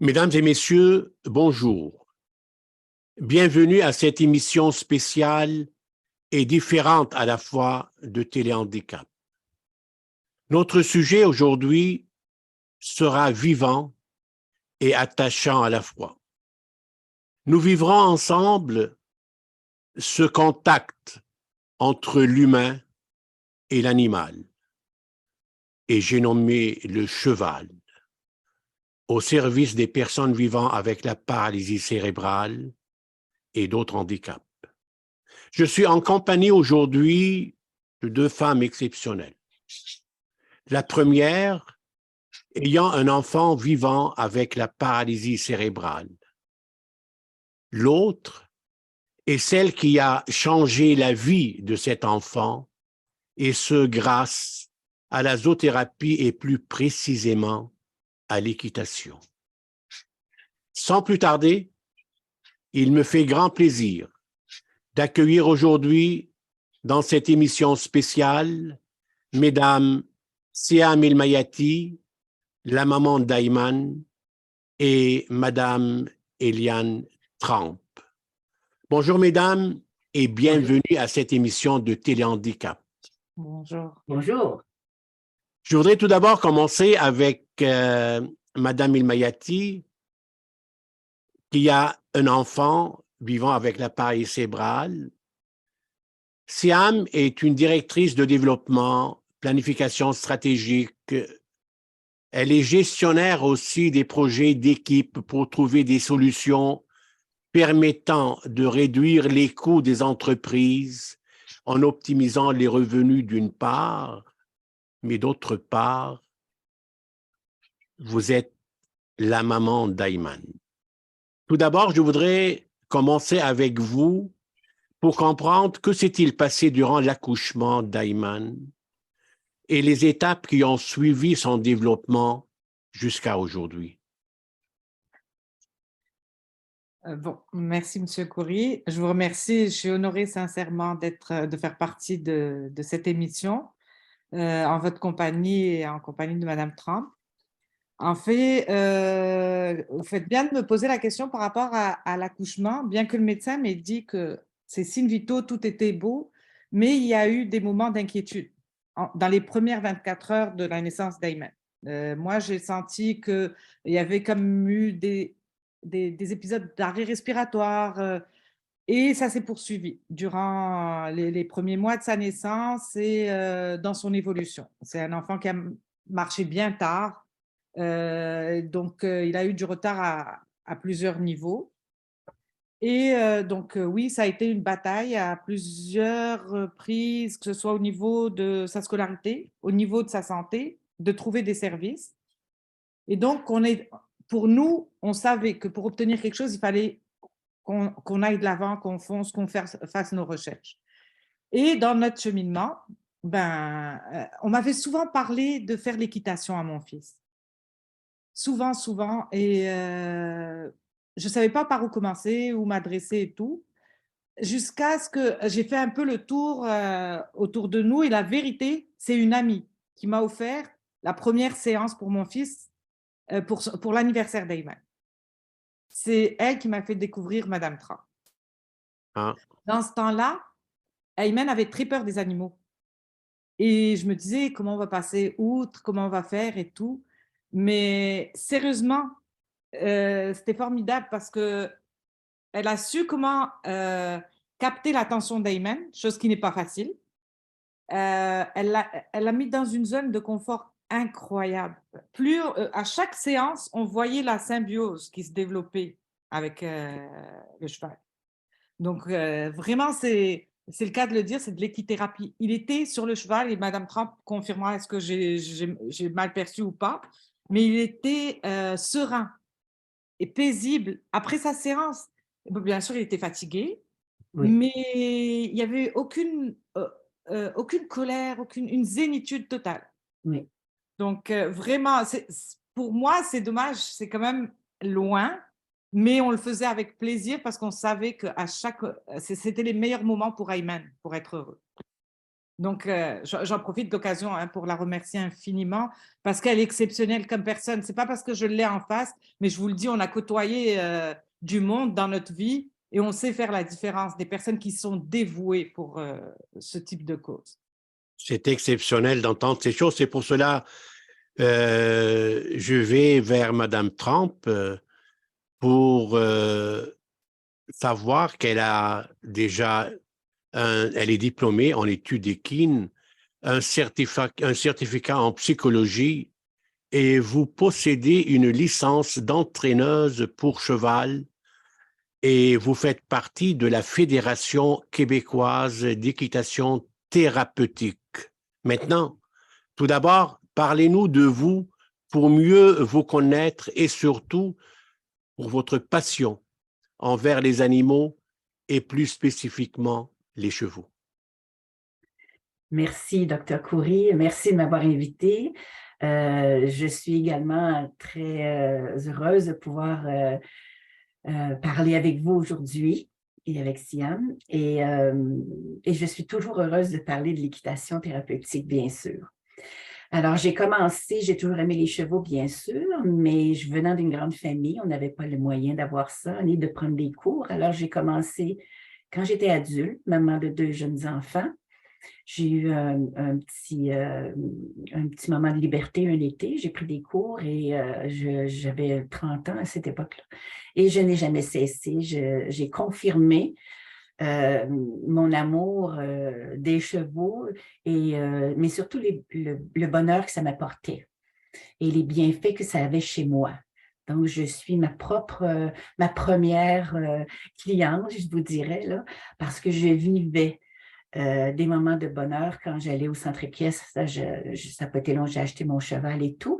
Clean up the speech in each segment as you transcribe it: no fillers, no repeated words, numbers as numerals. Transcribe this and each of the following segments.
Mesdames et messieurs, bonjour. Bienvenue à cette émission spéciale et différente à la fois de Téléhandicap. Notre sujet aujourd'hui sera vivant et attachant à la fois. Nous vivrons ensemble ce contact entre l'humain et l'animal, et j'ai nommé le cheval, au service des personnes vivant avec la paralysie cérébrale et d'autres handicaps. Je suis en compagnie aujourd'hui de deux femmes exceptionnelles. La première, ayant un enfant vivant avec la paralysie cérébrale. L'autre est celle qui a changé la vie de cet enfant, et ce grâce à la zoothérapie et plus précisément à l'équitation. Sans plus tarder, il me fait grand plaisir d'accueillir aujourd'hui dans cette émission spéciale Mesdames Siam El-Mayati, la maman d'Ayman, et Madame Eliane Tramp. Bonjour mesdames et bienvenue à cette émission de Téléhandicap. Bonjour. Bonjour. Je voudrais tout d'abord commencer avec Madame El-Mayati, qui a un enfant vivant avec la paralysie cérébrale. Siam est une directrice de développement, planification stratégique. Elle est gestionnaire aussi des projets d'équipe pour trouver des solutions permettant de réduire les coûts des entreprises en optimisant les revenus d'une part, mais d'autre part, vous êtes la maman d'Ayman. Tout d'abord, je voudrais commencer avec vous pour comprendre que s'est-il passé durant l'accouchement d'Ayman et les étapes qui ont suivi son développement jusqu'à aujourd'hui. Bon, merci Monsieur Khoury. Je vous remercie. Je suis honorée sincèrement de faire partie de cette émission en votre compagnie et en compagnie de Madame Tramp. En fait, vous faites bien de me poser la question par rapport à l'accouchement, bien que le médecin m'ait dit que c'est in vitro, tout était beau, mais il y a eu des moments d'inquiétude dans les premières 24 heures de la naissance d'Ayman. Moi, j'ai senti qu'il y avait comme eu des épisodes d'arrêt respiratoire et ça s'est poursuivi durant les premiers mois de sa naissance et dans son évolution. C'est un enfant qui a marché bien tard, donc il a eu du retard à plusieurs niveaux. Et oui, ça a été une bataille à plusieurs reprises, que ce soit au niveau de sa scolarité, au niveau de sa santé, de trouver des services. Et donc, pour nous, on savait que pour obtenir quelque chose, il fallait qu'on aille de l'avant, qu'on fonce, qu'on fasse nos recherches. Et dans notre cheminement, on m'avait souvent parlé de faire l'équitation à mon fils. Souvent, souvent. Et je ne savais pas par où commencer, où m'adresser et tout. Jusqu'à ce que j'ai fait un peu le tour autour de nous. Et la vérité, c'est une amie qui m'a offert la première séance pour mon fils pour l'anniversaire d'Ayman. C'est elle qui m'a fait découvrir Madame Tra. Ah. Dans ce temps-là, Ayman avait très peur des animaux. Et je me disais, comment on va passer outre, comment on va faire et tout. Mais sérieusement, c'était formidable parce qu'elle a su comment capter l'attention d'Ayman, chose qui n'est pas facile. Elle l'a mis dans une zone de confort incroyable. À chaque séance, on voyait la symbiose qui se développait avec le cheval. Donc, vraiment, c'est le cas de le dire, c'est de l'équithérapie. Il était sur le cheval et Madame Tramp confirmera est-ce que j'ai mal perçu ou pas, mais il était serein et paisible après sa séance. Bien sûr, il était fatigué, Oui. mais il n'y avait aucune colère, une zénitude totale. Oui. Donc, vraiment, pour moi, c'est dommage, c'est quand même loin, mais on le faisait avec plaisir parce qu'on savait que c'était les meilleurs moments pour Ayman, pour être heureux. Donc, j'en profite de l'occasion pour la remercier infiniment parce qu'elle est exceptionnelle comme personne. Ce n'est pas parce que je l'ai en face, mais je vous le dis, on a côtoyé du monde dans notre vie et on sait faire la différence des personnes qui sont dévouées pour ce type de cause. C'est exceptionnel d'entendre ces choses. C'est pour cela je vais vers Madame Trump pour savoir qu'elle a déjà, elle est diplômée en études équines, un certificat en psychologie et vous possédez une licence d'entraîneuse pour cheval et vous faites partie de la Fédération québécoise d'équitation thérapeutique. Maintenant, tout d'abord, parlez-nous de vous pour mieux vous connaître et surtout pour votre passion envers les animaux et plus spécifiquement les chevaux. Merci, Dr. Khoury. Merci de m'avoir invitée. Je suis également très heureuse de pouvoir parler avec vous aujourd'hui et avec Siam. Et je suis toujours heureuse de parler de l'équitation thérapeutique, bien sûr. Alors, j'ai toujours aimé les chevaux, bien sûr, mais venant d'une grande famille, on n'avait pas le moyen d'avoir ça, ni de prendre des cours. Alors, j'ai commencé quand j'étais adulte, maman de 2 jeunes enfants. J'ai eu un petit moment de liberté un été. J'ai pris des cours et j'avais 30 ans à cette époque-là. Et je n'ai jamais cessé. J'ai confirmé mon amour des chevaux, mais surtout le bonheur que ça m'apportait et les bienfaits que ça avait chez moi. Donc, je suis ma première cliente, je vous dirais, là, parce que je vivais des moments de bonheur quand j'allais au centre équestre. Ça n'a pas été long, j'ai acheté mon cheval et tout.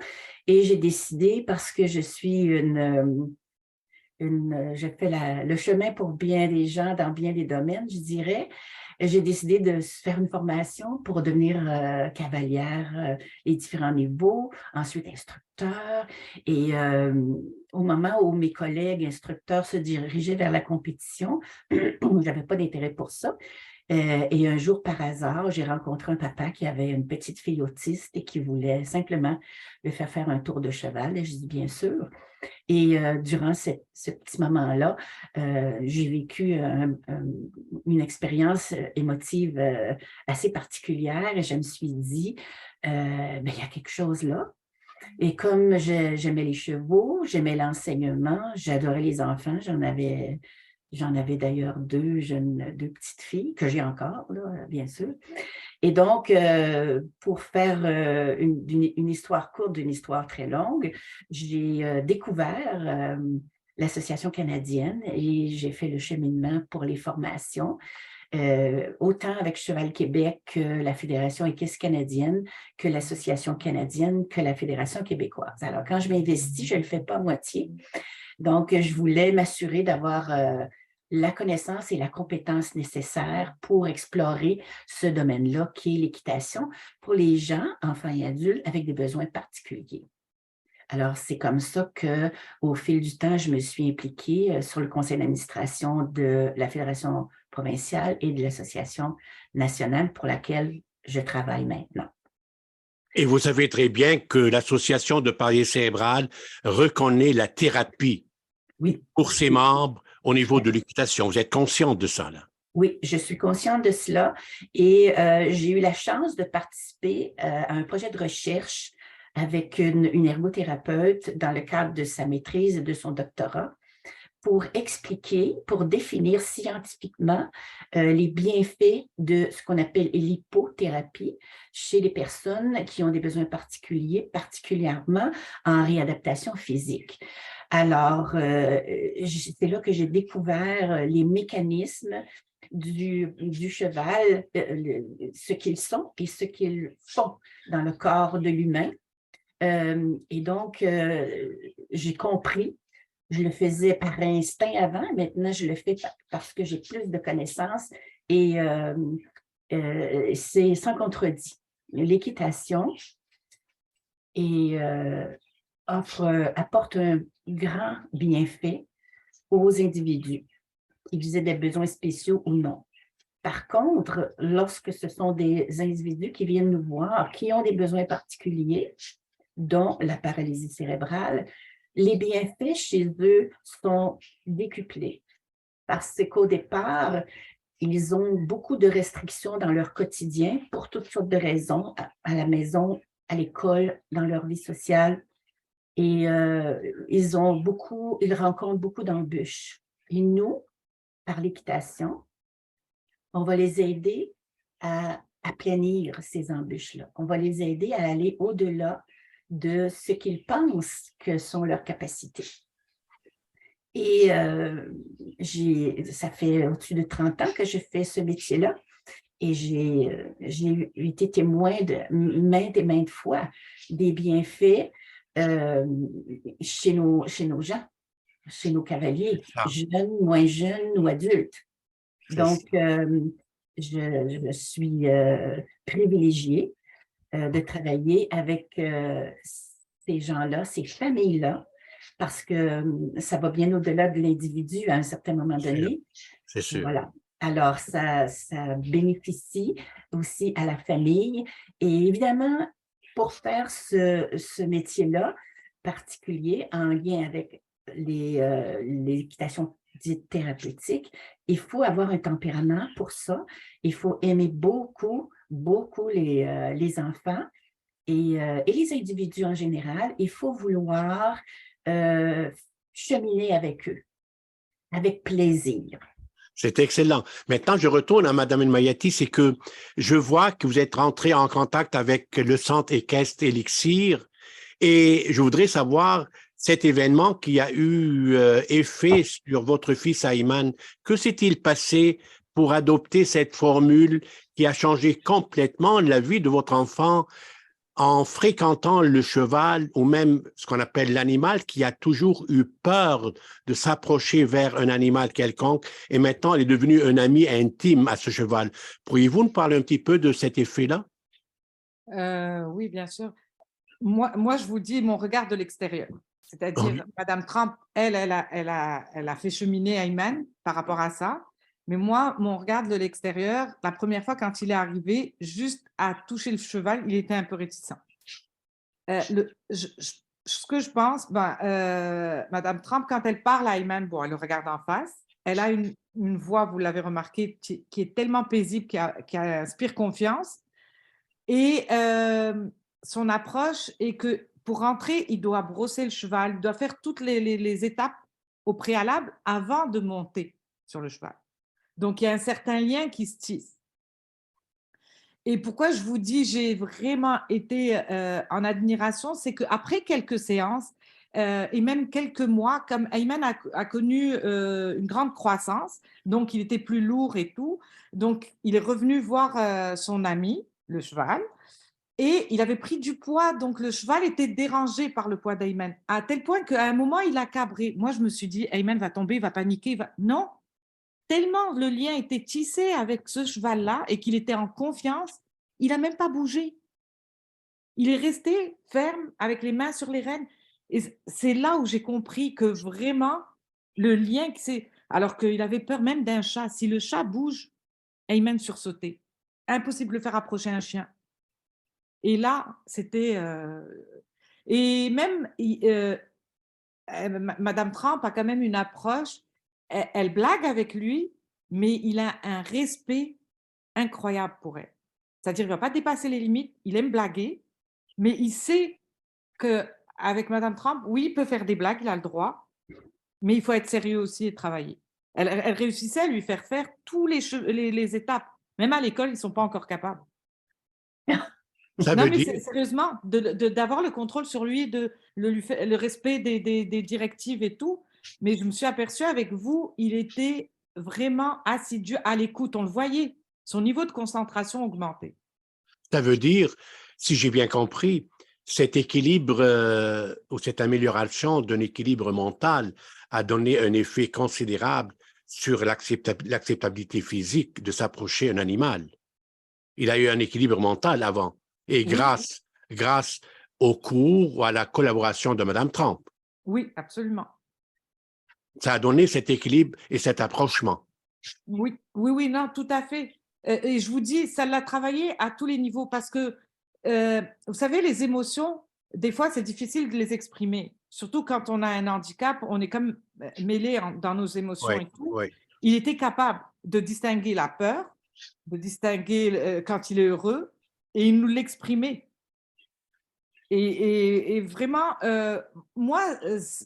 Et j'ai décidé, parce que je suis je fais le chemin pour bien des gens dans bien des domaines, je dirais. J'ai décidé de faire une formation pour devenir cavalière, les différents niveaux, ensuite instructeur. Et au moment où mes collègues instructeurs se dirigeaient vers la compétition, je n'avais pas d'intérêt pour ça. Et un jour, par hasard, j'ai rencontré un papa qui avait une petite fille autiste et qui voulait simplement le faire un tour de cheval. Et je dis bien sûr. Et durant ce petit moment-là, j'ai vécu une expérience émotive assez particulière et je me suis dit, il y a quelque chose là. Et comme j'aimais les chevaux, j'aimais l'enseignement, j'adorais les enfants, j'en avais d'ailleurs 2 petites filles, que j'ai encore, là, bien sûr. Et donc, pour faire une histoire courte d'une histoire très longue, j'ai découvert l'Association canadienne et j'ai fait le cheminement pour les formations, autant avec Cheval Québec que la Fédération équestre canadienne, que l'Association canadienne, que la Fédération québécoise. Alors, quand je m'investis, je ne le fais pas à moitié. Donc, je voulais m'assurer d'avoir la connaissance et la compétence nécessaires pour explorer ce domaine-là qui est l'équitation pour les gens, enfants et adultes, avec des besoins particuliers. Alors, c'est comme ça qu'au fil du temps, je me suis impliquée sur le conseil d'administration de la Fédération provinciale et de l'Association nationale pour laquelle je travaille maintenant. Et vous savez très bien que l'Association de paralysie cérébrale reconnaît la thérapie pour ses membres au niveau de l'équitation. Vous êtes consciente de ça, là? Oui, je suis consciente de cela et j'ai eu la chance de participer à un projet de recherche avec une ergothérapeute dans le cadre de sa maîtrise et de son doctorat pour expliquer, pour définir scientifiquement les bienfaits de ce qu'on appelle l'hypothérapie chez les personnes qui ont des besoins particuliers, particulièrement en réadaptation physique. Alors, c'est là que j'ai découvert les mécanismes du cheval, ce qu'ils sont et ce qu'ils font dans le corps de l'humain. Et donc, j'ai compris. Je le faisais par instinct avant, maintenant je le fais parce que j'ai plus de connaissances et c'est sans contredit. L'équitation apporte un grand bienfait aux individus, qu'ils aient des besoins spéciaux ou non. Par contre, lorsque ce sont des individus qui viennent nous voir, qui ont des besoins particuliers, dont la paralysie cérébrale, les bienfaits chez eux sont décuplés. Parce qu'au départ, ils ont beaucoup de restrictions dans leur quotidien pour toutes sortes de raisons, à la maison, à l'école, dans leur vie sociale. Et ils rencontrent beaucoup d'embûches. Et nous, par l'équitation, on va les aider à aplanir ces embûches-là. On va les aider à aller au-delà de ce qu'ils pensent que sont leurs capacités. Et ça fait au-dessus de 30 ans que je fais ce métier-là et j'ai été témoin de maintes et maintes fois des bienfaits chez nos gens, chez nos cavaliers, jeunes, moins jeunes ou adultes. Donc, je suis privilégiée de travailler avec ces gens-là, ces familles-là, parce que ça va bien au-delà de l'individu à un certain moment donné. C'est sûr. Voilà. Alors, ça bénéficie aussi à la famille. Et évidemment, pour faire ce métier-là particulier en lien avec l'équitation dite thérapeutique, il faut avoir un tempérament pour ça. Il faut aimer beaucoup, beaucoup les enfants et les individus en général. Il faut vouloir cheminer avec eux, avec plaisir. C'est excellent. Maintenant, je retourne à Mme Nmayati, c'est que je vois que vous êtes rentré en contact avec le centre équestre Élixir et je voudrais savoir cet événement qui a eu effet sur votre fils Ayman. Que s'est-il passé pour adopter cette formule qui a changé complètement la vie de votre enfant en fréquentant le cheval ou même ce qu'on appelle l'animal qui a toujours eu peur de s'approcher vers un animal quelconque et maintenant elle est devenue un ami intime à ce cheval. Pourriez-vous nous parler un petit peu de cet effet-là? Oui, bien sûr. Moi, je vous dis mon regard de l'extérieur. C'est-à-dire, Madame Trump, elle a fait cheminer Ayman par rapport à ça. Mais moi, mon regard de l'extérieur, la première fois quand il est arrivé, juste à toucher le cheval, il était un peu réticent. Ce que je pense, Madame Trump, quand elle parle à Ayman, bon, elle le regarde en face, elle a une voix, vous l'avez remarqué, qui est tellement paisible, qui inspire confiance. Et son approche est que pour rentrer, il doit brosser le cheval, il doit faire toutes les étapes au préalable avant de monter sur le cheval. Donc, il y a un certain lien qui se tisse. Et pourquoi je vous dis j'ai vraiment été en admiration, c'est qu'après quelques séances et même quelques mois, comme Ayman a connu une grande croissance, donc il était plus lourd et tout, donc il est revenu voir son ami, le cheval, et il avait pris du poids, donc le cheval était dérangé par le poids d'Ayman, à tel point qu'à un moment, il a cabré. Moi, je me suis dit, Ayman va tomber, il va paniquer. Non, tellement le lien était tissé avec ce cheval-là et qu'il était en confiance, il n'a même pas bougé. Il est resté ferme avec les mains sur les rênes. Et c'est là où j'ai compris que vraiment, le lien que c'est… Alors qu'il avait peur même d'un chat. Si le chat bouge, Ayman sursautait. Impossible de le faire approcher un chien. Et là, c'était… Et même, Madame Trump a quand même une approche, elle blague avec lui, mais il a un respect incroyable pour elle. C'est-à-dire qu'il ne va pas dépasser les limites, il aime blaguer, mais il sait qu'avec Madame Trump, oui, il peut faire des blagues, il a le droit, mais il faut être sérieux aussi et travailler. Elle réussissait à lui faire toutes les étapes. Même à l'école, ils ne sont pas encore capables. Ça non, veut mais dire… sérieusement, d'avoir le contrôle sur lui, le respect des directives et tout. Mais je me suis aperçue avec vous, il était vraiment assidu à l'écoute. On le voyait, son niveau de concentration augmentait. Ça veut dire, si j'ai bien compris, cet équilibre ou cette amélioration d'un équilibre mental a donné un effet considérable sur l'acceptabilité physique de s'approcher d'un animal. Il a eu un équilibre mental avant, et grâce au cours ou à la collaboration de Mme Trump. Oui, absolument. Ça a donné cet équilibre et cet approchement. Oui, oui, oui, non, tout à fait. Et je vous dis, ça l'a travaillé à tous les niveaux parce que, vous savez, les émotions, des fois, c'est difficile de les exprimer. Surtout quand on a un handicap, on est comme mêlé dans nos émotions Oui, et tout. oui. Il était capable de distinguer la peur, de distinguer quand il est heureux, et il nous l'exprimait. Et vraiment, moi,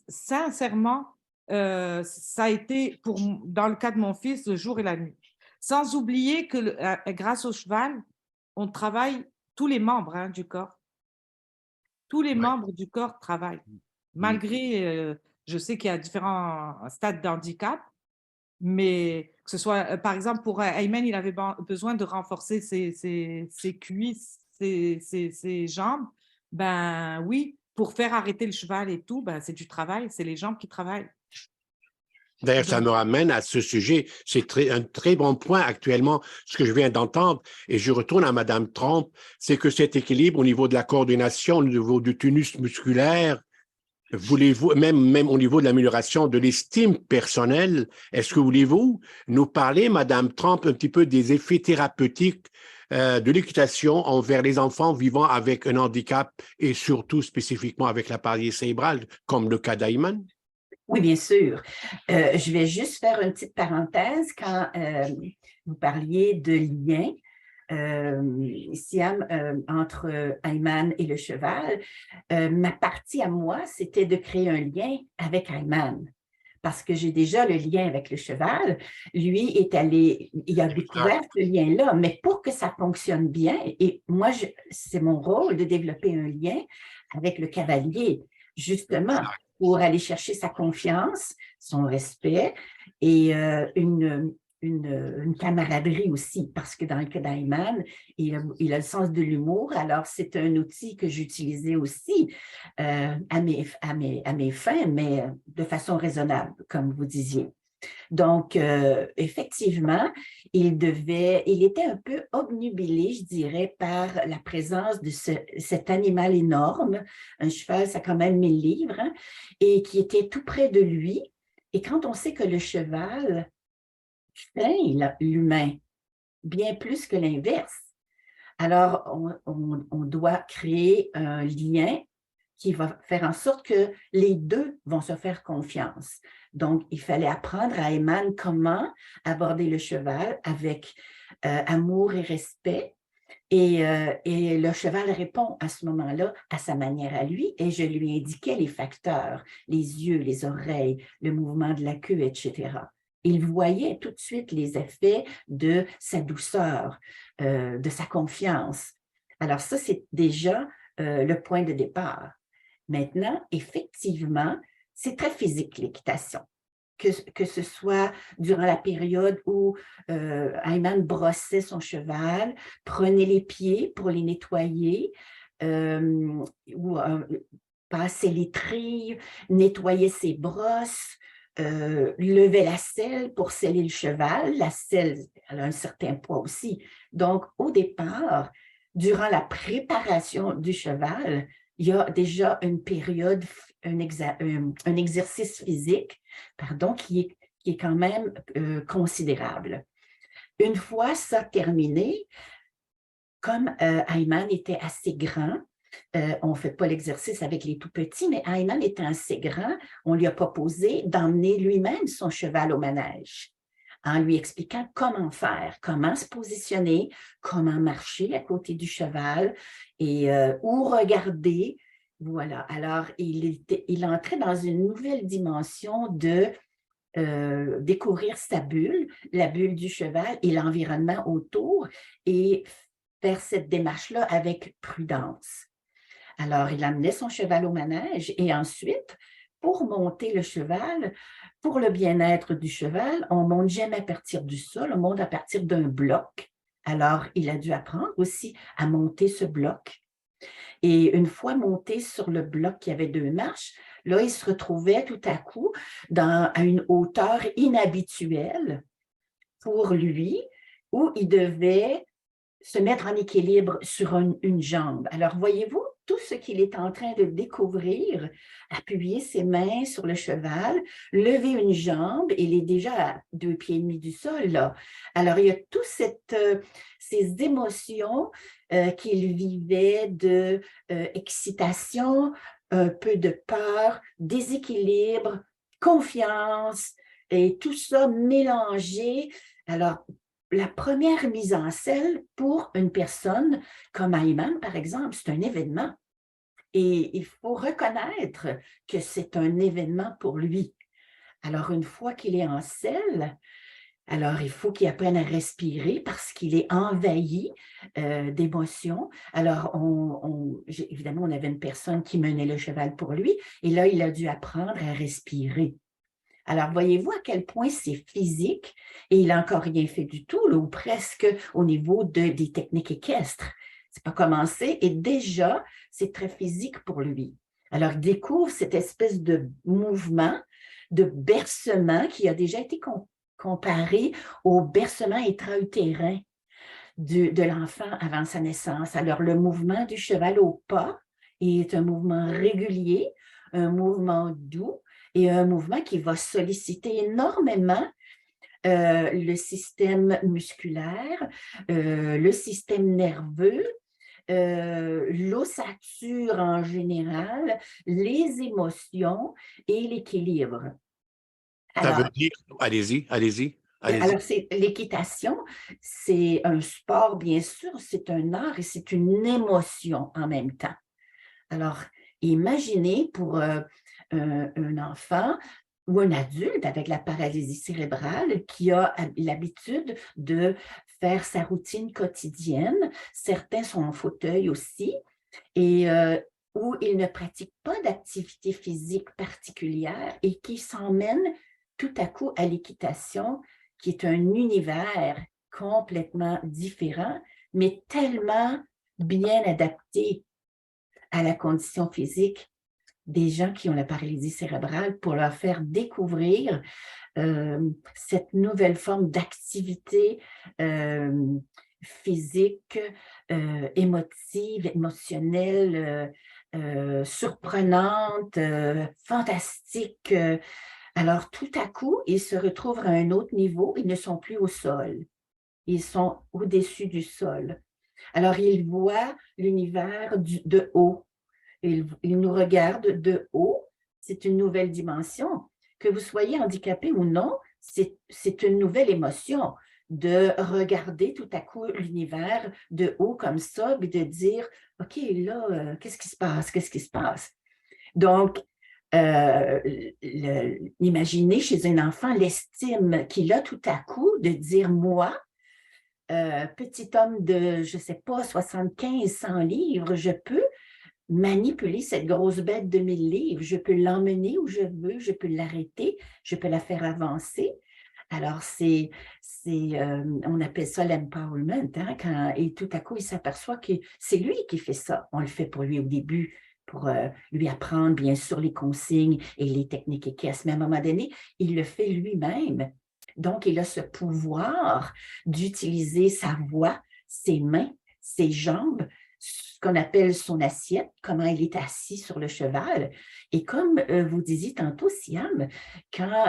sincèrement, ça a été dans le cas de mon fils, le jour et la nuit. Sans oublier que grâce au cheval, on travaille tous les membres hein, du corps. Tous les Ouais. membres du corps travaillent. Mm. Malgré, je sais qu'il y a différents stades d'handicap, mais que ce soit, par exemple, pour Ayman, il avait besoin de renforcer ses cuisses, ses jambes. Ben oui, pour faire arrêter le cheval et tout, ben, c'est du travail, c'est les jambes qui travaillent. D'ailleurs, ça Donc, me ramène à ce sujet. C'est un très bon point actuellement, ce que je viens d'entendre. Et je retourne à Madame Trompe, c'est que cet équilibre au niveau de la coordination, au niveau du tonus musculaire, voulez-vous, même au niveau de l'amélioration de l'estime personnelle, est-ce que voulez-vous nous parler, Madame Trump, un petit peu des effets thérapeutiques de l'équitation envers les enfants vivant avec un handicap et surtout spécifiquement avec la paralysie cérébrale, comme le cas d'Ayman? Oui, bien sûr. Je vais juste faire une petite parenthèse quand vous parliez de lien. Siam, entre Ayman et le cheval, ma partie à moi, c'était de créer un lien avec Ayman. Parce que j'ai déjà le lien avec le cheval. Lui est allé, il a découvert ce lien-là, mais pour que ça fonctionne bien, et moi, c'est mon rôle de développer un lien avec le cavalier, justement, pour aller chercher sa confiance, son respect et une camaraderie aussi, parce que dans le cas d'Ayman, il a le sens de l'humour, alors c'est un outil que j'utilisais aussi à mes fins, mais de façon raisonnable, comme vous disiez. Donc, effectivement, il était un peu obnubilé, je dirais, par la présence de cet animal énorme, un cheval, ça a quand même 1000 livres, hein, et qui était tout près de lui. Et quand on sait que le cheval craint l'humain, bien plus que l'inverse, alors on doit créer un lien qui va faire en sorte que les deux vont se faire confiance. Donc, il fallait apprendre à Ayman comment aborder le cheval avec amour et respect. Et le cheval répond à ce moment-là à sa manière à lui, et je lui indiquais les facteurs, les yeux, les oreilles, le mouvement de la queue, etc. Il voyait tout de suite les effets de sa douceur, de sa confiance. Alors ça, c'est déjà le point de départ. Maintenant, effectivement, c'est très physique l'équitation. Que ce soit durant la période où Ayman brossait son cheval, prenait les pieds pour les nettoyer, ou passait les trilles, nettoyait ses brosses, levait la selle pour sceller le cheval. La selle, elle a un certain poids aussi. Donc, au départ, durant la préparation du cheval, il y a déjà une période, un exercice physique, pardon, qui est quand même considérable. Une fois ça terminé, comme Ayman était assez grand, on ne fait pas l'exercice avec les tout petits, mais Ayman étant assez grand, on lui a proposé d'emmener lui-même son cheval au manège, en lui expliquant comment faire, comment se positionner, comment marcher à côté du cheval et où regarder. Voilà, alors il entrait dans une nouvelle dimension de découvrir sa bulle, la bulle du cheval et l'environnement autour, et faire cette démarche-là avec prudence. Alors, il amenait son cheval au manège et ensuite, pour monter le cheval, pour le bien-être du cheval, on ne monte jamais à partir du sol, on monte à partir d'un bloc. Alors, il a dû apprendre aussi à monter ce bloc. Et une fois monté sur le bloc qui avait 2 marches, là, il se retrouvait tout à coup à une hauteur inhabituelle pour lui, où il devait se mettre en équilibre sur une jambe. Alors, voyez-vous, tout ce qu'il est en train de découvrir, appuyer ses mains sur le cheval, lever une jambe, il est déjà à 2,5 pieds du sol, là. Alors, il y a toutes ces émotions qu'il vivait de excitation, un peu de peur, déséquilibre, confiance, et tout ça mélangé. Alors, la première mise en scène pour une personne comme Ayman, par exemple, c'est un événement. Et il faut reconnaître que c'est un événement pour lui. Alors, une fois qu'il est en selle, alors il faut qu'il apprenne à respirer parce qu'il est envahi d'émotions. Alors, évidemment, on avait une personne qui menait le cheval pour lui, et là, il a dû apprendre à respirer. Alors, voyez-vous à quel point c'est physique, et il n'a encore rien fait du tout, là, ou presque au niveau des techniques équestres. C'est pas commencé, et déjà, c'est très physique pour lui. Alors, il découvre cette espèce de mouvement, de bercement qui a déjà été comparé au bercement intra-utérin de l'enfant avant sa naissance. Alors, le mouvement du cheval au pas est un mouvement régulier, un mouvement doux, et un mouvement qui va solliciter énormément le système musculaire, le système nerveux, l'ossature en général, les émotions et l'équilibre. Ça veut dire, allez-y. Alors, l'équitation, c'est un sport, bien sûr, c'est un art et c'est une émotion en même temps. Alors, imaginez pour un enfant ou un adulte avec la paralysie cérébrale qui a l'habitude de faire sa routine quotidienne. Certains sont en fauteuil aussi, et où ils ne pratiquent pas d'activité physique particulière et qui s'emmènent tout à coup à l'équitation, qui est un univers complètement différent, mais tellement bien adapté à la condition physique des gens qui ont la paralysie cérébrale pour leur faire découvrir cette nouvelle forme d'activité physique, émotive, émotionnelle, surprenante, fantastique. Alors, tout à coup, ils se retrouvent à un autre niveau, ils ne sont plus au sol, ils sont au-dessus du sol. Alors, ils voient l'univers de haut. Ils nous regardent de haut. C'est une nouvelle dimension. Que vous soyez handicapé ou non, c'est une nouvelle émotion de regarder tout à coup l'univers de haut comme ça et de dire, OK, là, qu'est-ce qui se passe? Qu'est-ce qui se passe? Donc, imaginez chez un enfant l'estime qu'il a tout à coup de dire, moi, petit homme de, je ne sais pas, 75, 100 livres, je peux manipuler cette grosse bête de 1000 livres, je peux l'emmener où je veux, je peux l'arrêter, je peux la faire avancer. Alors, on appelle ça l'empowerment, hein, et tout à coup, il s'aperçoit que c'est lui qui fait ça. On le fait pour lui au début, pour lui apprendre, bien sûr, les consignes et les techniques équestres, mais à un moment donné, il le fait lui-même. Donc, il a ce pouvoir d'utiliser sa voix, ses mains, ses jambes, ce qu'on appelle son assiette, comment il est assis sur le cheval. Et comme vous disiez tantôt, Siam, quand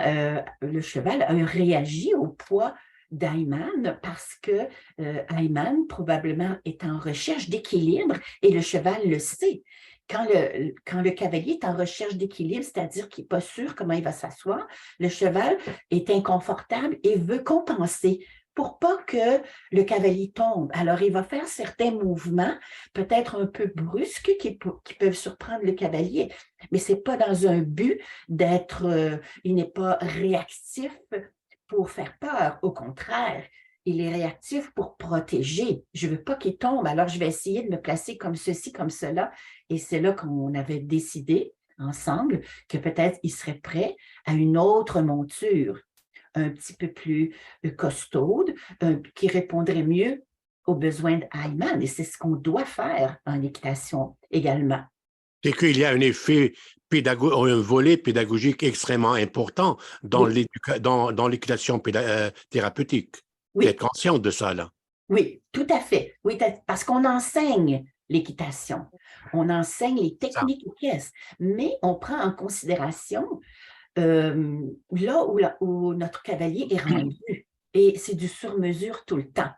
le cheval a réagi au poids d'Ayman, parce que Ayman probablement est en recherche d'équilibre et le cheval le sait. Quand le cavalier est en recherche d'équilibre, c'est-à-dire qu'il n'est pas sûr comment il va s'asseoir, le cheval est inconfortable et veut compenser pour pas que le cavalier tombe. Alors, il va faire certains mouvements, peut-être un peu brusques, qui peuvent surprendre le cavalier, mais ce n'est pas dans un but d'être, il n'est pas réactif pour faire peur. Au contraire, il est réactif pour protéger. Je ne veux pas qu'il tombe, alors je vais essayer de me placer comme ceci, comme cela. Et c'est là qu'on avait décidé ensemble que peut-être il serait prêt à une autre monture, un petit peu plus costaude, qui répondrait mieux aux besoins d'Ayman. Et c'est ce qu'on doit faire en équitation également. C'est qu'il y a un effet un volet pédagogique extrêmement important dans Oui. l'équitation thérapeutique. Oui. Vous êtes consciente de ça, là? Oui, tout à fait. Oui, parce qu'on enseigne l'équitation, on enseigne les Ça. techniques équestres, mais on prend en considération là où notre cavalier est rendu. Et c'est du sur-mesure tout le temps.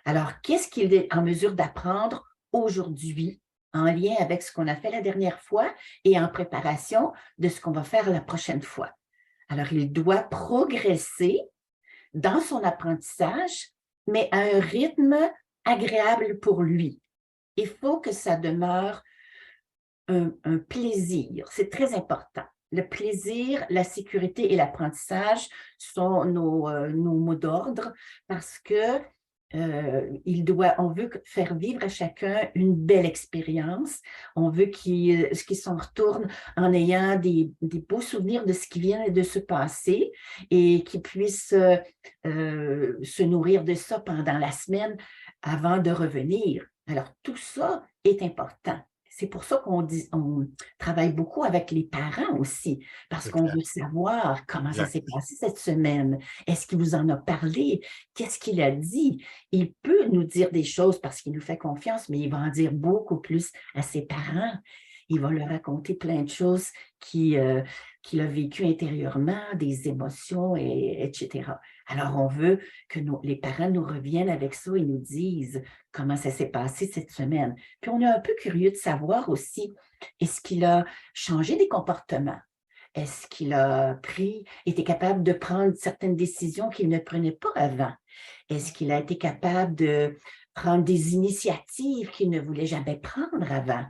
Alors, qu'est-ce qu'il est en mesure d'apprendre aujourd'hui en lien avec ce qu'on a fait la dernière fois et en préparation de ce qu'on va faire la prochaine fois? Alors, il doit progresser dans son apprentissage, mais à un rythme agréable pour lui. Il faut que ça demeure un plaisir. C'est très important. Le plaisir, la sécurité et l'apprentissage sont nos mots d'ordre parce que on veut faire vivre à chacun une belle expérience. On veut qu'il s'en retourne en ayant des beaux souvenirs de ce qui vient de se passer et qu'il puisse se nourrir de ça pendant la semaine avant de revenir. Alors, tout ça est important. C'est pour ça qu'on travaille beaucoup avec les parents aussi, parce qu'on veut savoir comment ça s'est passé cette semaine. Est-ce qu'il vous en a parlé? Qu'est-ce qu'il a dit? Il peut nous dire des choses parce qu'il nous fait confiance, mais il va en dire beaucoup plus à ses parents. Il va leur raconter plein de choses qu'il a vécues intérieurement, des émotions, etc. Alors, on veut que les parents nous reviennent avec ça et nous disent comment ça s'est passé cette semaine. Puis, on est un peu curieux de savoir aussi, est-ce qu'il a changé des comportements? Est-ce qu'il a été capable de prendre certaines décisions qu'il ne prenait pas avant? Est-ce qu'il a été capable de prendre des initiatives qu'il ne voulait jamais prendre avant?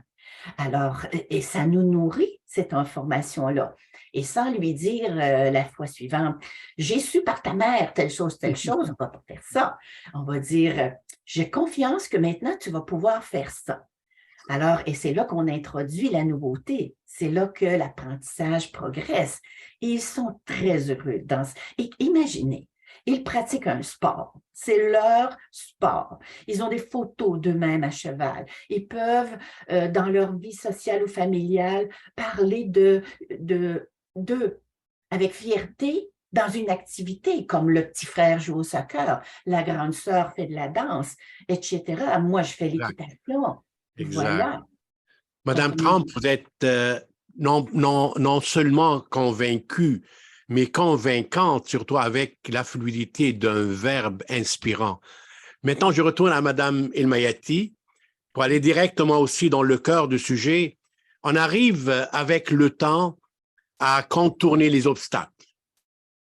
Alors, et ça nous nourrit, cette information-là. Et sans lui dire la fois suivante, j'ai su par ta mère telle chose, on ne va pas faire ça. On va dire, j'ai confiance que maintenant tu vas pouvoir faire ça. Alors, et c'est là qu'on introduit la nouveauté. C'est là que l'apprentissage progresse. Et ils sont très heureux. Et imaginez, ils pratiquent un sport. C'est leur sport. Ils ont des photos d'eux-mêmes à cheval. Ils peuvent, dans leur vie sociale ou familiale, parler d'eux avec fierté dans une activité, comme le petit frère joue au soccer, la grande sœur fait de la danse, etc. Moi, je fais l'équitation. Exact. Voilà. Madame Trump, vous êtes non seulement convaincue, mais convaincante, surtout avec la fluidité d'un verbe inspirant. Maintenant, je retourne à Madame Elmayati pour aller directement aussi dans le cœur du sujet. On arrive avec le temps à contourner les obstacles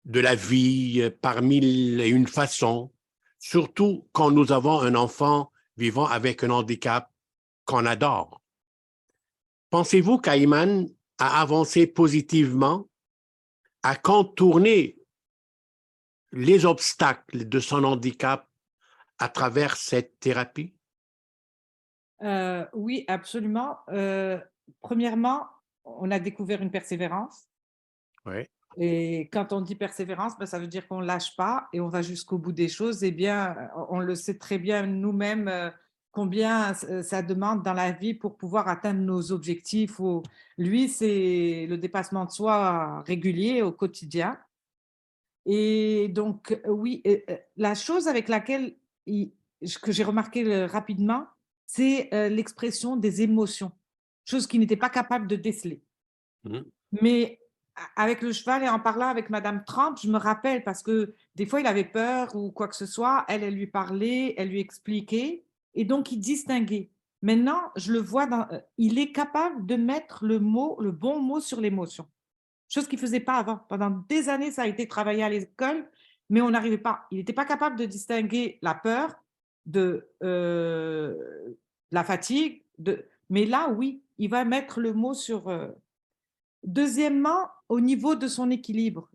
de la vie par mille et une façons, surtout quand nous avons un enfant vivant avec un handicap qu'on adore. Pensez-vous qu'Ayman a avancé positivement à contourner les obstacles de son handicap à travers cette thérapie? Oui, absolument. Premièrement, on a découvert une persévérance. Oui. Et quand on dit persévérance, ben, ça veut dire qu'on ne lâche pas et on va jusqu'au bout des choses. Eh bien, on le sait très bien nous-mêmes combien ça demande dans la vie pour pouvoir atteindre nos objectifs. Lui, c'est le dépassement de soi régulier au quotidien. Et donc, oui, la chose avec laquelle que j'ai remarqué rapidement, c'est l'expression des émotions, chose qu'il n'était pas capable de déceler. Mmh. Mais avec le cheval et en parlant avec Madame Trump, je me rappelle parce que des fois, il avait peur ou quoi que ce soit. Elle lui parlait, elle lui expliquait et donc il distinguait. Maintenant, je le vois, il est capable de mettre le bon mot sur l'émotion, chose qu'il ne faisait pas avant. Pendant des années, ça a été travaillé à l'école, mais on n'arrivait pas. Il n'était pas capable de distinguer la peur de la fatigue. Mais là, oui, il va mettre le mot sur… Deuxièmement, au niveau de son équilibre,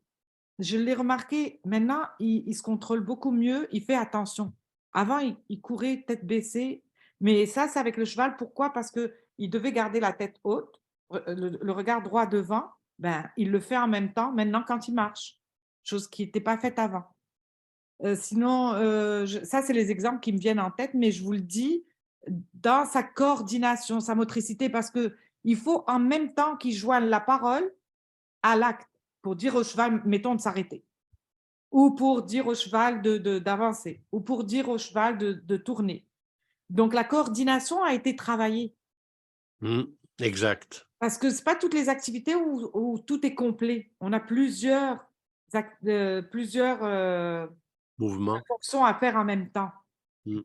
je l'ai remarqué, maintenant, il se contrôle beaucoup mieux, il fait attention. Avant, il courait tête baissée, mais ça, c'est avec le cheval. Pourquoi? Parce qu'il devait garder la tête haute, le regard droit devant. Ben, il le fait en même temps, maintenant, quand il marche, chose qui n'était pas faite avant. Sinon, ça, c'est les exemples qui me viennent en tête, mais je vous le dis, dans sa coordination, sa motricité, parce qu'il faut en même temps qu'il joigne la parole à l'acte pour dire au cheval, mettons, de s'arrêter. ou pour dire au cheval d'avancer, ou pour dire au cheval de tourner. Donc, la coordination a été travaillée Exact. parce que ce n'est pas toutes les activités où tout est complet. On a plusieurs Mouvement. fonctions à faire en même temps. Mm.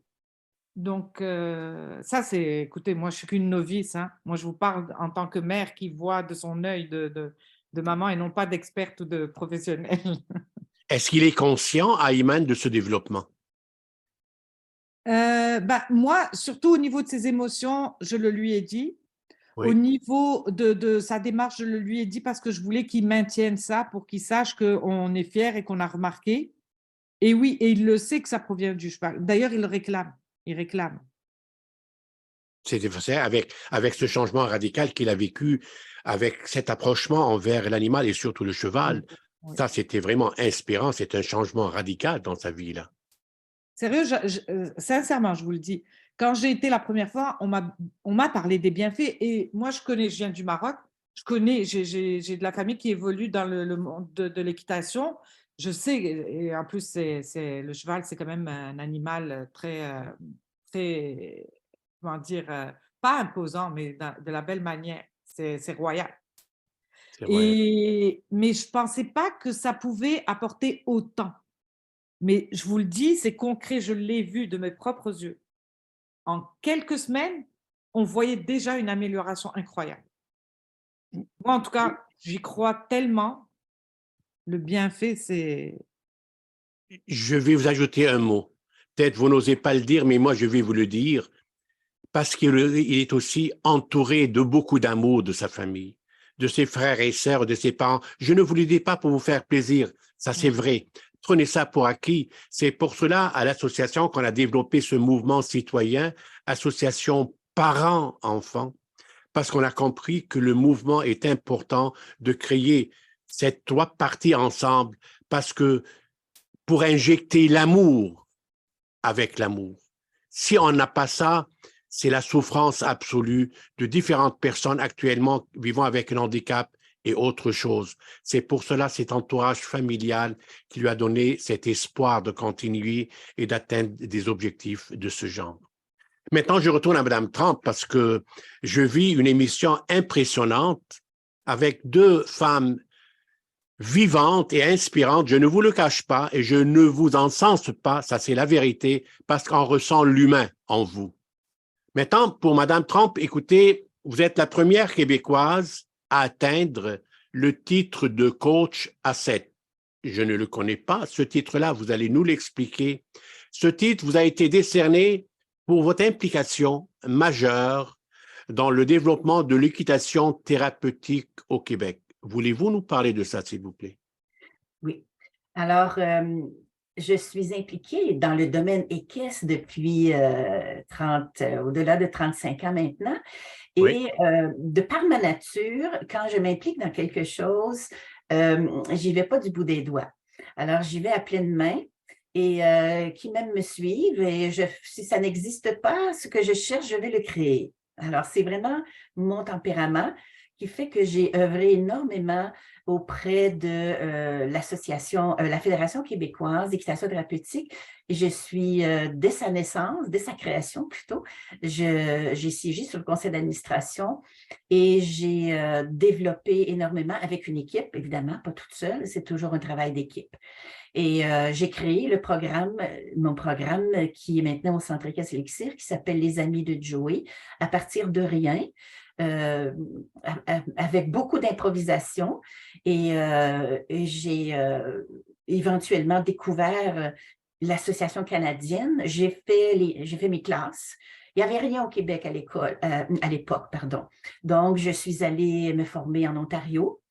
Donc, ça, c'est, écoutez, moi, je suis qu'une novice, hein. Moi, je vous parle en tant que mère qui voit de son œil de maman et non pas d'experte ou de professionnelle. Est-ce qu'il est conscient, Ayman, de ce développement? Moi, surtout au niveau de ses émotions, je le lui ai dit. Au Oui. niveau de sa démarche, je le lui ai dit parce que je voulais qu'il maintienne ça pour qu'il sache qu'on est fiers et qu'on a remarqué. Et oui, et il le sait que ça provient du cheval. D'ailleurs, il le réclame. Il réclame. C'est avec ce changement radical qu'il a vécu, avec cet approchement envers l'animal et surtout le cheval. Oui. Ça, c'était vraiment inspirant. C'est un changement radical dans sa vie, là. Sérieux, sincèrement, je vous le dis. Quand j'ai été la première fois, on m'a parlé des bienfaits. Et moi, je viens du Maroc. J'ai de la famille qui évolue dans le monde de l'équitation. Je sais, et en plus, le cheval, c'est quand même un animal très, comment dire, pas imposant, mais de la belle manière. C'est royal. C'est vrai. Mais je ne pensais pas que ça pouvait apporter autant. Mais je vous le dis, c'est concret, je l'ai vu de mes propres yeux. En quelques semaines, on voyait déjà une amélioration incroyable. Moi, en tout cas, j'y crois tellement. Le bienfait, c'est… Je vais vous ajouter un mot. Peut-être vous n'osez pas le dire, mais moi, je vais vous le dire, parce qu'il est aussi entouré de beaucoup d'amour de sa famille, de ses frères et sœurs, de ses parents. Je ne vous le dis pas pour vous faire plaisir, ça c'est vrai. Prenez ça pour acquis. C'est pour cela, à l'association, qu'on a développé ce mouvement citoyen, association parents-enfants, parce qu'on a compris que le mouvement est important de créer ces trois parties ensemble, parce que pour injecter l'amour avec l'amour. Si on n'a pas ça, c'est la souffrance absolue de différentes personnes actuellement vivant avec un handicap et autre chose. C'est pour cela cet entourage familial qui lui a donné cet espoir de continuer et d'atteindre des objectifs de ce genre. Maintenant, je retourne à Mme Trump parce que je vis une émission impressionnante avec deux femmes vivantes et inspirantes. Je ne vous le cache pas et je ne vous encense pas, ça c'est la vérité, parce qu'on ressent l'humain en vous. Maintenant, pour Mme Trump, écoutez, vous êtes la première Québécoise à atteindre le titre de coach A7. Je ne le connais pas, ce titre-là, vous allez nous l'expliquer. Ce titre vous a été décerné pour votre implication majeure dans le développement de l'équitation thérapeutique au Québec. Voulez-vous nous parler de ça, s'il vous plaît? Oui. Alors, je suis impliquée dans le domaine équestre depuis au-delà de 35 ans maintenant. Et Oui. De par ma nature, quand je m'implique dans quelque chose, j'y vais pas du bout des doigts. Alors, j'y vais à pleine main et qui même me suivent. Et si ça n'existe pas, ce que je cherche, je vais le créer. Alors, c'est vraiment mon tempérament qui fait que j'ai œuvré énormément auprès de l'association, la Fédération québécoise d'équitation thérapeutique. Et je suis, dès sa naissance, dès sa création plutôt, j'ai siégé sur le conseil d'administration et j'ai développé énormément avec une équipe, évidemment, pas toute seule, c'est toujours un travail d'équipe. Et j'ai créé mon programme qui est maintenant au Centre Équestre Elixir, qui s'appelle Les Amis de Joey, à partir de rien. Avec beaucoup d'improvisation et j'ai éventuellement découvert l'association canadienne. J'ai fait mes classes. Il n'y avait rien au Québec à l'époque, pardon. Donc, je suis allée me former en Ontario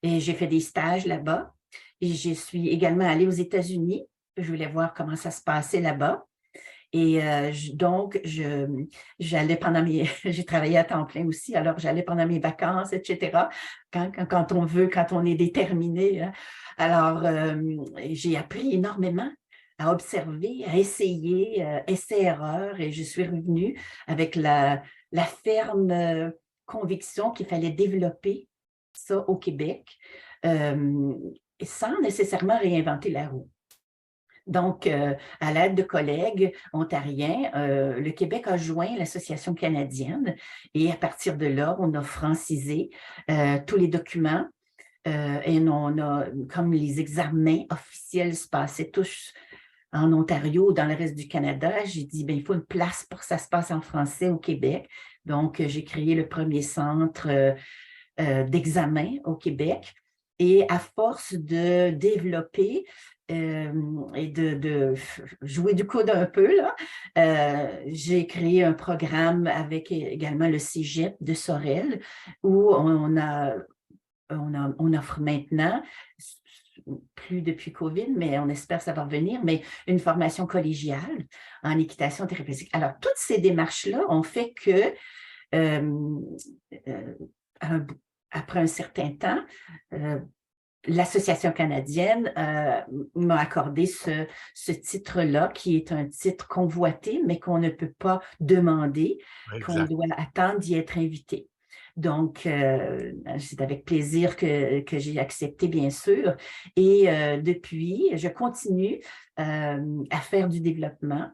et j'ai fait des stages là-bas. Et je suis également allée aux États-Unis. Je voulais voir comment ça se passait là-bas. Et donc, j'allais pendant j'ai travaillé à temps plein aussi, alors j'allais pendant mes vacances, etc. Quand on veut, quand on est déterminé. Hein. Alors, j'ai appris énormément à observer, à essayer, essai-erreur, et je suis revenue avec la ferme conviction qu'il fallait développer ça au Québec sans nécessairement réinventer la roue. Donc, à l'aide de collègues ontariens, le Québec a joint l'Association canadienne et à partir de là, on a francisé tous les documents et on a, comme les examens officiels se passaient tous en Ontario ou dans le reste du Canada, j'ai dit, bien, il faut une place pour que ça se passe en français au Québec. Donc, j'ai créé le premier centre d'examen au Québec. Et à force de développer et de jouer du coude un peu, j'ai créé un programme avec également le Cégep de Sorel où on offre maintenant, plus depuis COVID, mais on espère que ça va revenir, mais une formation collégiale en équitation thérapeutique. Alors, toutes ces démarches-là ont fait que après un certain temps, l'Association canadienne m'a accordé ce titre-là, qui est un titre convoité, mais qu'on ne peut pas demander, qu'on doit attendre d'y être invité. Donc, c'est avec plaisir que j'ai accepté, bien sûr. Et depuis, je continue à faire du développement.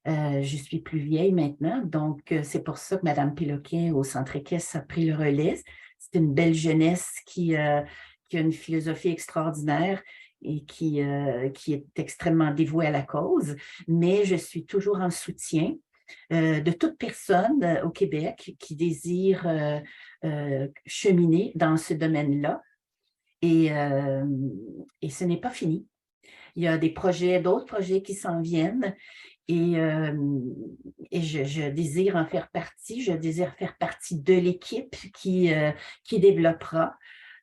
Je suis plus vieille maintenant, donc c'est pour ça que Mme Péloquin au Centre équestre a pris le relais. C'est une belle jeunesse qui a une philosophie extraordinaire et qui est extrêmement dévouée à la cause, mais je suis toujours en soutien de toute personne au Québec qui désire cheminer dans ce domaine-là. Et ce n'est pas fini. Il y a d'autres projets qui s'en viennent et je désire en faire partie. Je désire faire partie de l'équipe qui développera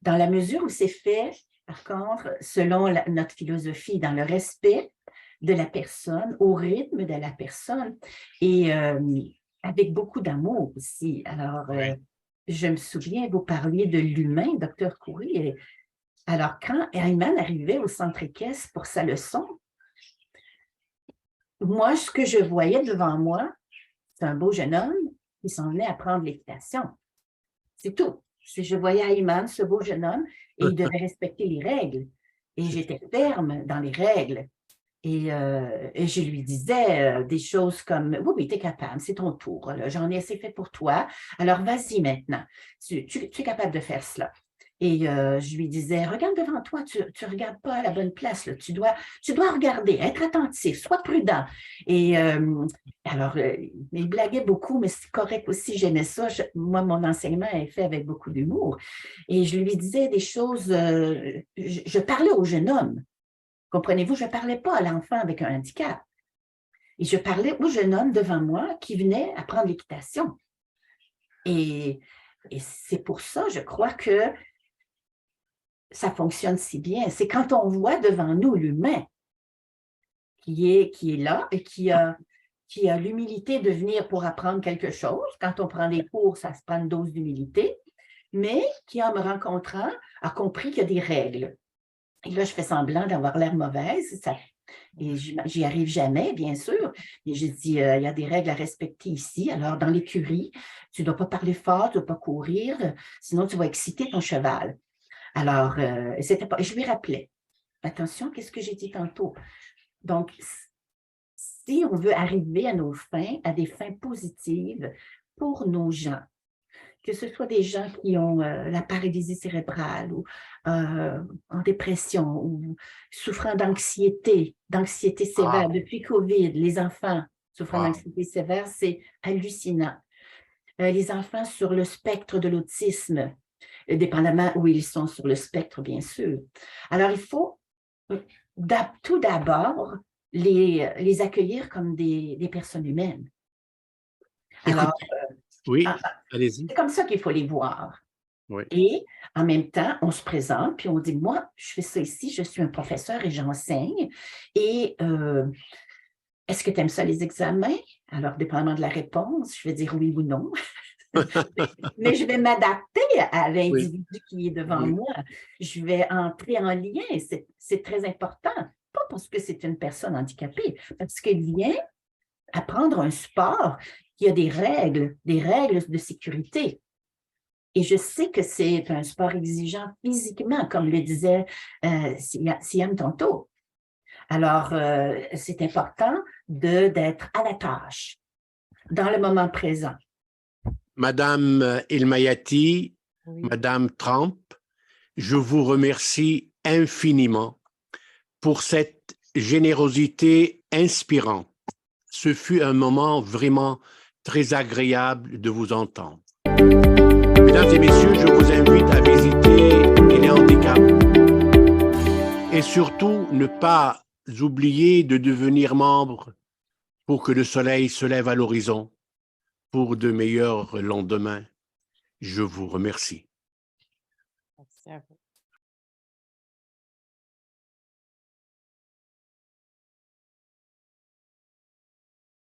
dans la mesure où c'est fait, par contre, selon notre philosophie, dans le respect de la personne, au rythme de la personne et avec beaucoup d'amour aussi. Alors, je me souviens, vous parliez de l'humain, Dr. Coury. Alors, quand Ayman arrivait au centre équestre pour sa leçon, moi, ce que je voyais devant moi, c'est un beau jeune homme qui s'en venait apprendre l'équitation. C'est tout. Je voyais Ayman, ce beau jeune homme, et il devait respecter les règles. Et j'étais ferme dans les règles. Et je lui disais des choses comme « Oui, tu es capable, c'est ton tour. J'en ai assez fait pour toi. Alors, vas-y maintenant. Tu es capable de faire cela. » Et je lui disais « Regarde devant toi, tu ne regardes pas à la bonne place. Là. Tu dois regarder, être attentif, sois prudent. » Et alors, il blaguait beaucoup, mais c'est correct aussi, j'aimais ça. Moi, mon enseignement est fait avec beaucoup d'humour. Et je lui disais des choses, je parlais au jeune homme. Comprenez-vous, je ne parlais pas à l'enfant avec un handicap. Et je parlais au jeune homme devant moi qui venait apprendre l'équitation. Et c'est pour ça, je crois que ça fonctionne si bien. C'est quand on voit devant nous l'humain qui est là et qui a l'humilité de venir pour apprendre quelque chose. Quand on prend des cours, ça se prend une dose d'humilité, mais qui, en me rencontrant, a compris qu'il y a des règles. Et là, je fais semblant d'avoir l'air mauvaise. Et j'y arrive jamais, bien sûr. Et je dis, il y a des règles à respecter ici. Alors, dans l'écurie, tu ne dois pas parler fort, tu ne dois pas courir, sinon tu vas exciter ton cheval. Alors, je lui rappelais, attention, qu'est-ce que j'ai dit tantôt? Donc, si on veut arriver à nos fins, à des fins positives pour nos gens, que ce soit des gens qui ont la paralysie cérébrale ou en dépression ou souffrant d'anxiété sévère. Depuis COVID, les enfants souffrant d'anxiété sévère, c'est hallucinant. Les enfants sur le spectre de l'autisme, dépendamment où ils sont sur le spectre, bien sûr. Alors, il faut tout d'abord les accueillir comme des personnes humaines. Alors, oui, allez-y. C'est comme ça qu'il faut les voir. Oui. Et en même temps, on se présente, puis on dit, moi, je fais ça ici, je suis un professeur et j'enseigne. Et est-ce que tu aimes ça, les examens? Alors, dépendamment de la réponse, je vais dire oui ou non. Mais je vais m'adapter à l'individu qui est devant moi. Je vais entrer en lien. C'est très important. Pas parce que c'est une personne handicapée, parce qu'elle vient apprendre un sport qui a des règles de sécurité. Et je sais que c'est un sport exigeant physiquement, comme le disait Siam tantôt. Alors, c'est important d'être à la tâche, dans le moment présent. Madame Elmayati, Oui. Madame Trump, je vous remercie infiniment pour cette générosité inspirante. Ce fut un moment vraiment très agréable de vous entendre. Mesdames et messieurs, je vous invite à visiter Téléhandicap et surtout ne pas oublier de devenir membre pour que le soleil se lève à l'horizon pour de meilleurs lendemains. Je vous remercie. Merci à vous.